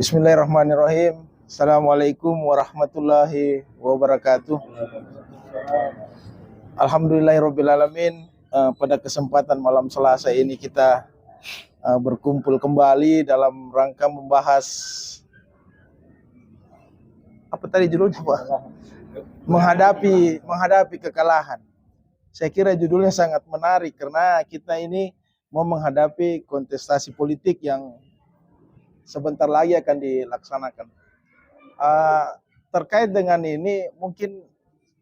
Bismillahirrahmanirrahim. Assalamualaikum warahmatullahi wabarakatuh. Alhamdulillahirrabbilalamin. Pada kesempatan malam Selasa ini kita berkumpul kembali dalam rangka membahas apa tadi judulnya, Pak? Menghadapi kekalahan. Saya kira judulnya sangat menarik karena kita ini mau menghadapi kontestasi politik yang sebentar lagi akan dilaksanakan. Terkait dengan ini, mungkin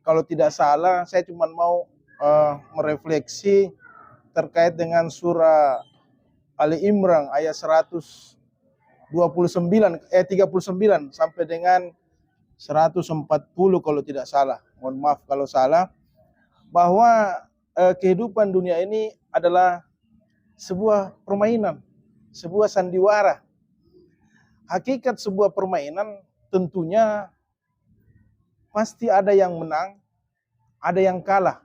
kalau tidak salah, saya cuma mau merefleksi terkait dengan surah Ali Imran ayat 39 sampai dengan 140 kalau tidak salah. Mohon maaf kalau salah. Bahwa kehidupan dunia ini adalah sebuah permainan, sebuah sandiwara. Hakikat sebuah permainan tentunya pasti ada yang menang, ada yang kalah.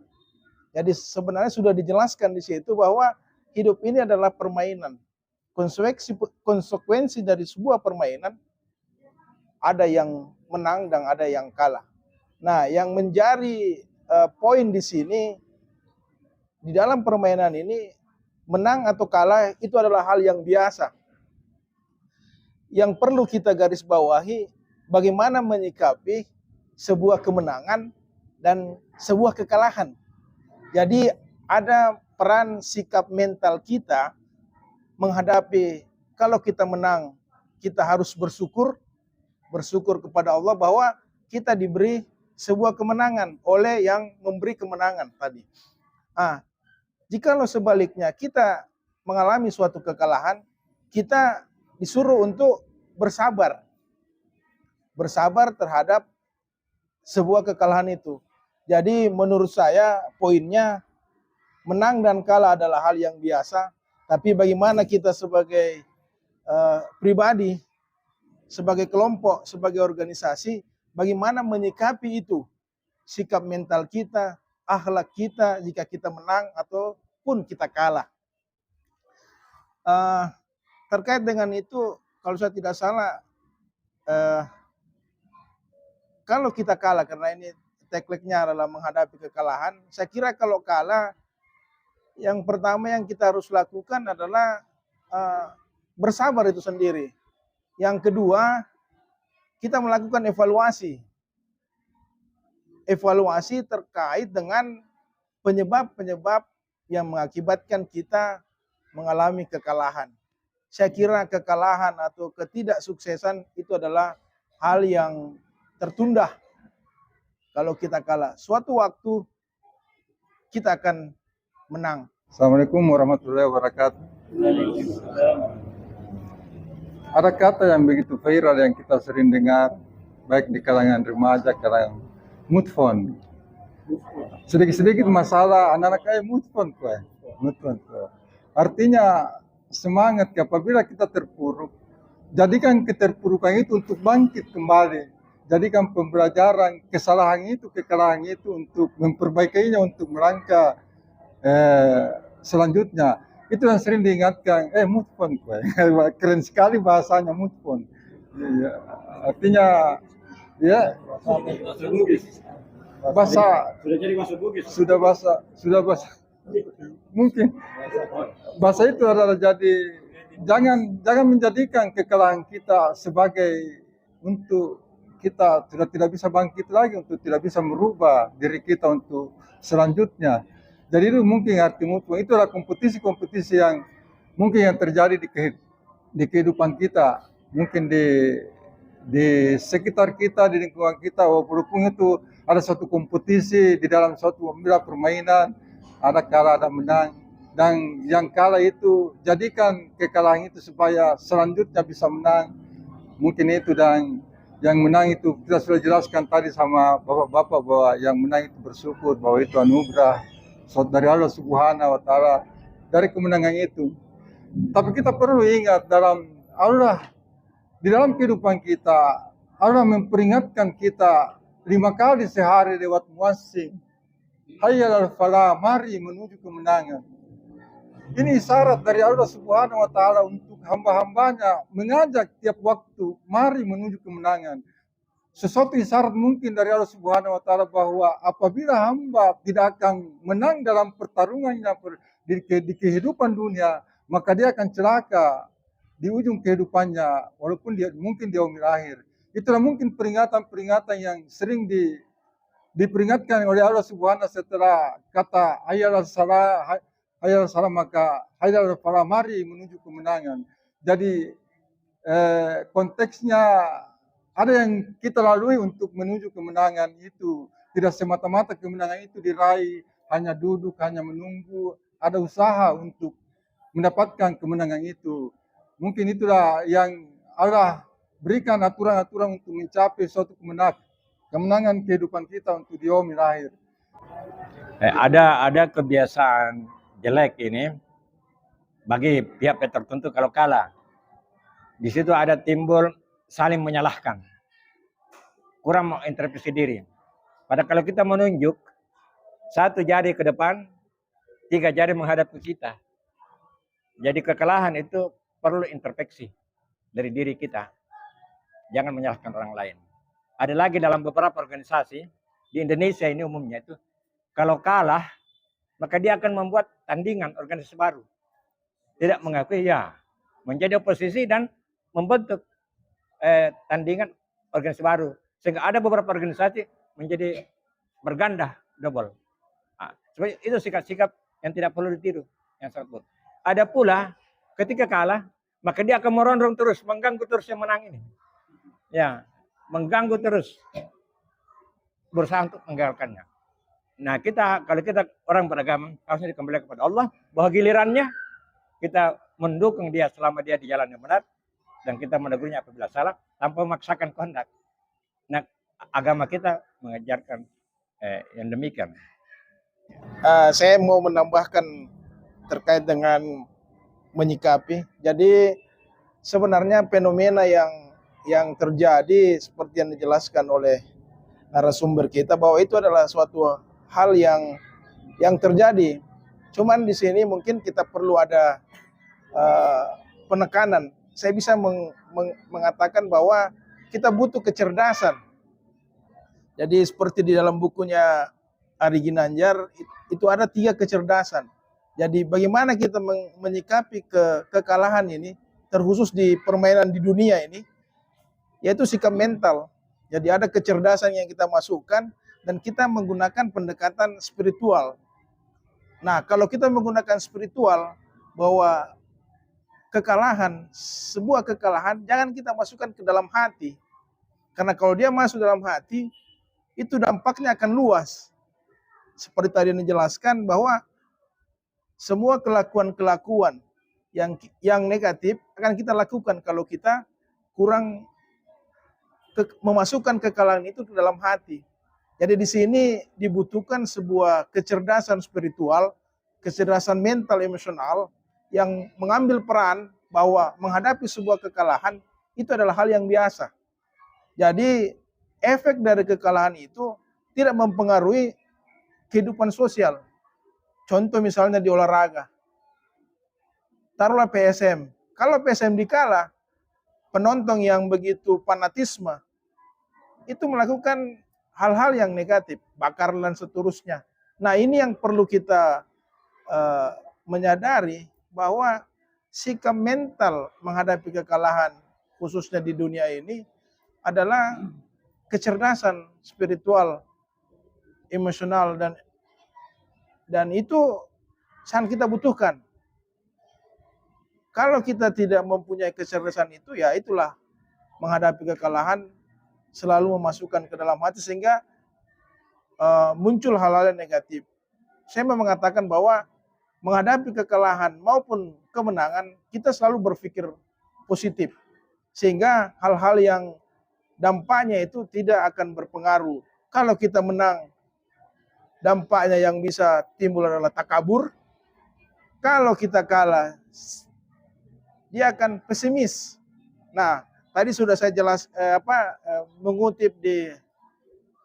Jadi sebenarnya sudah dijelaskan di situ bahwa hidup ini adalah permainan. Konsekuensi dari sebuah permainan ada yang menang dan ada yang kalah. Nah, yang menjadi poin di sini di dalam permainan ini menang atau kalah itu adalah hal yang biasa. Yang perlu kita garis bawahi bagaimana menyikapi sebuah kemenangan dan sebuah kekalahan. Jadi ada peran sikap mental kita menghadapi kalau kita menang, kita harus bersyukur kepada Allah bahwa kita diberi sebuah kemenangan oleh yang memberi kemenangan tadi. Jikalau sebaliknya kita mengalami suatu kekalahan, kita disuruh untuk bersabar terhadap sebuah kekalahan itu. Jadi menurut saya poinnya menang dan kalah adalah hal yang biasa, tapi bagaimana kita sebagai pribadi, sebagai kelompok, sebagai organisasi, bagaimana menyikapi itu, sikap mental kita, akhlak kita jika kita menang ataupun kita kalah. Terkait dengan itu, kalau saya tidak salah, kalau kita kalah, karena ini tagline-nya adalah menghadapi kekalahan, saya kira kalau kalah, yang pertama yang kita harus lakukan adalah bersabar itu sendiri. Yang kedua, kita melakukan evaluasi. Evaluasi terkait dengan penyebab-penyebab yang mengakibatkan kita mengalami kekalahan. Saya kira kekalahan atau ketidaksuksesan itu adalah hal yang tertunda. Kalau kita kalah, suatu waktu kita akan menang. Assalamualaikum warahmatullahi wabarakatuh. Ada kata yang begitu viral yang kita sering dengar, baik di kalangan remaja, kalangan move on. Sedikit-sedikit masalah, anak-anak kayak move on. Artinya semangat apabila kita terpuruk, jadikan keterpurukan itu untuk bangkit kembali. Jadikan pembelajaran kesalahan itu, kekalahan itu untuk memperbaikinya, untuk melangkah selanjutnya. Itu yang sering diingatkan, move on. Keren sekali bahasanya move on. Ya, artinya ya bahasa sudah jadi masuk bugis. Sudah bahasa mungkin bahasa itu adalah jadi jangan menjadikan kekalahan kita sebagai untuk kita sudah tidak bisa bangkit lagi, untuk tidak bisa merubah diri kita untuk selanjutnya. Jadi itu mungkin arti mutu itu adalah kompetisi yang mungkin yang terjadi di kehidupan kita, mungkin di sekitar kita, di lingkungan kita, walaupun itu ada suatu kompetisi di dalam suatu permainan, ada kalah, ada menang, dan yang kalah itu jadikan kekalahan itu supaya selanjutnya bisa menang. Mungkin itu, dan yang menang itu kita sudah jelaskan tadi sama bapak-bapak bahwa yang menang itu bersyukur bahwa itu anugerah dari Allah Subhanahu wa Ta'ala dari kemenangan itu. Tapi kita perlu ingat di dalam kehidupan kita, Allah memperingatkan kita 5 kali sehari lewat muazzin. Hayya alal falah, mari menuju kemenangan. Ini isyarat dari Allah Subhanahu wa Ta'ala untuk hamba-hambanya mengajak tiap waktu, mari menuju kemenangan. Sesuatu isyarat mungkin dari Allah Subhanahu wa taala bahwa apabila hamba tidak akan menang dalam pertarungannya di kehidupan dunia, maka dia akan celaka di ujung kehidupannya walaupun mungkin di umur akhir. Itulah mungkin peringatan-peringatan yang sering diperingatkan oleh Allah Subhanahu setelah kata hayal salah maka hayal falah, mari menuju kemenangan. Jadi konteksnya ada yang kita lalui untuk menuju kemenangan itu. Tidak semata-mata kemenangan itu diraih, hanya duduk, hanya menunggu. Ada usaha untuk mendapatkan kemenangan itu. Mungkin itulah yang Allah berikan aturan-aturan untuk mencapai suatu kemenangan kehidupan kita untuk di yaumil akhir. Ada kebiasaan jelek ini bagi pihak tertentu kalau kalah. Di situ ada timbul saling menyalahkan, kurang mengintervensi diri. Padahal kalau kita menunjuk, satu jari ke depan, 3 jari menghadap ke kita. Jadi kekalahan itu perlu introspeksi dari diri kita. Jangan menyalahkan orang lain. Ada lagi dalam beberapa organisasi, di Indonesia ini umumnya itu, kalau kalah, maka dia akan membuat tandingan organisasi baru. Tidak mengakui ya, menjadi oposisi dan membentuk tandingan organisasi baru, sehingga ada beberapa organisasi menjadi berganda double. Nah, itu sikap-sikap yang tidak perlu ditiru, yang sangat buruk. Ada pula ketika kalah, maka dia akan merondong terus, mengganggu terus yang menang ini. Ya, mengganggu terus, berusaha untuk menggagalkannya. Nah, kalau kita orang beragama harusnya dikembalikan kepada Allah, bahwa gilirannya kita mendukung dia selama dia di jalan yang benar, dan kita menegurnya apabila salah tanpa memaksakan kehendak. Nah, agama kita mengajarkan yang demikian. Saya mau menambahkan terkait dengan menyikapi. Jadi sebenarnya fenomena yang terjadi seperti yang dijelaskan oleh narasumber kita, bahwa itu adalah suatu hal yang terjadi. Cuman di sini mungkin kita perlu ada penekanan. Saya bisa mengatakan bahwa kita butuh kecerdasan. Jadi seperti di dalam bukunya Ari Ginanjar, itu ada 3 kecerdasan. Jadi bagaimana kita menyikapi kekalahan ini, terkhusus di permainan di dunia ini, yaitu sikap mental. Jadi ada kecerdasan yang kita masukkan, dan kita menggunakan pendekatan spiritual. Nah, kalau kita menggunakan spiritual, bahwa sebuah kekalahan jangan kita masukkan ke dalam hati. Karena kalau dia masuk dalam hati, itu dampaknya akan luas. Seperti tadi yang dijelaskan, bahwa semua kelakuan-kelakuan yang negatif akan kita lakukan kalau kita kurang memasukkan kekalahan itu ke dalam hati. Jadi di sini dibutuhkan sebuah kecerdasan spiritual, kecerdasan mental emosional, yang mengambil peran bahwa menghadapi sebuah kekalahan itu adalah hal yang biasa. Jadi efek dari kekalahan itu tidak mempengaruhi kehidupan sosial. Contoh misalnya di olahraga. Taruhlah PSM. Kalau PSM dikalah, penonton yang begitu fanatisme itu melakukan hal-hal yang negatif, bakar dan seterusnya. Nah, ini yang perlu kita menyadari, bahwa sikap mental menghadapi kekalahan khususnya di dunia ini adalah kecerdasan spiritual, emosional, dan itu sangat kita butuhkan. Kalau kita tidak mempunyai kecerdasan itu, ya itulah menghadapi kekalahan selalu memasukkan ke dalam hati sehingga muncul hal-hal yang negatif. Saya mau mengatakan bahwa menghadapi kekalahan maupun kemenangan, kita selalu berpikir positif. Sehingga hal-hal yang dampaknya itu tidak akan berpengaruh. Kalau kita menang, dampaknya yang bisa timbul adalah takabur. Kalau kita kalah, dia akan pesimis. Nah, tadi sudah saya mengutip di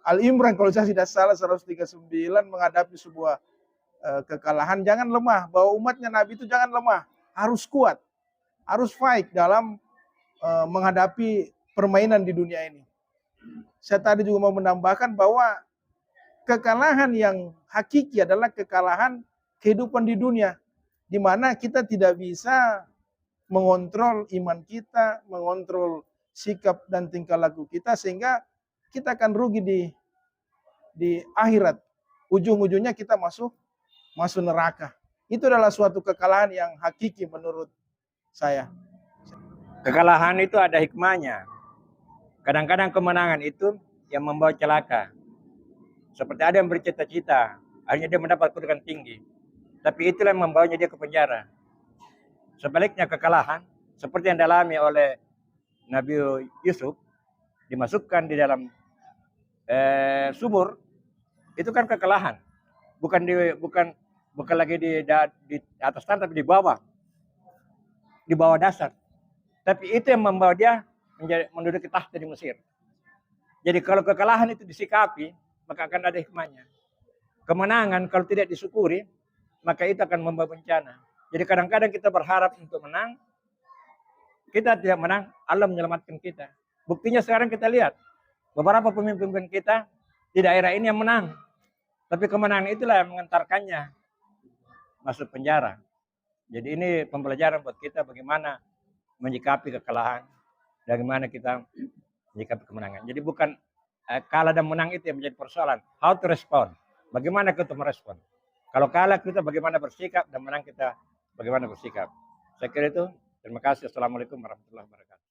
Al-Imran, kalau saya tidak salah 139, menghadapi sebuah kekalahan, jangan lemah. Bahwa umatnya Nabi itu jangan lemah, harus kuat. harus fight dalam menghadapi permainan di dunia ini. Saya tadi juga mau menambahkan bahwa kekalahan yang hakiki adalah kekalahan kehidupan di dunia, di mana kita tidak bisa mengontrol iman kita, mengontrol sikap dan tingkah laku kita, sehingga kita akan rugi di akhirat. Ujung-ujungnya kita masuk neraka. Itu adalah suatu kekalahan yang hakiki menurut saya. Kekalahan itu ada hikmahnya. Kadang-kadang kemenangan itu yang membawa celaka. Seperti ada yang bercita-cita, akhirnya dia mendapat kedudukan tinggi. Tapi itulah yang membawanya dia ke penjara. Sebaliknya kekalahan, seperti yang dialami oleh Nabi Yusuf, dimasukkan di dalam sumur, itu kan kekalahan. Bukan lagi di atas tanah, tapi di bawah dasar. Tapi itu yang membawa dia menduduki tahta di Mesir. Jadi kalau kekalahan itu disikapi, maka akan ada hikmahnya. Kemenangan kalau tidak disyukuri, maka itu akan membawa bencana. Jadi kadang-kadang kita berharap untuk menang, kita tidak menang, Allah menyelamatkan kita. Buktinya sekarang kita lihat, beberapa pemimpin kita di daerah ini yang menang. Tapi kemenangan itulah yang mengantarkannya masuk penjara. Jadi ini pembelajaran buat kita bagaimana menyikapi kekalahan, bagaimana kita menyikapi kemenangan. Jadi bukan kalah dan menang itu yang menjadi persoalan. How to respond. Bagaimana kita merespon. Kalau kalah kita bagaimana bersikap, dan menang kita bagaimana bersikap. Saya kira itu. Terima kasih. Assalamualaikum warahmatullahi wabarakatuh.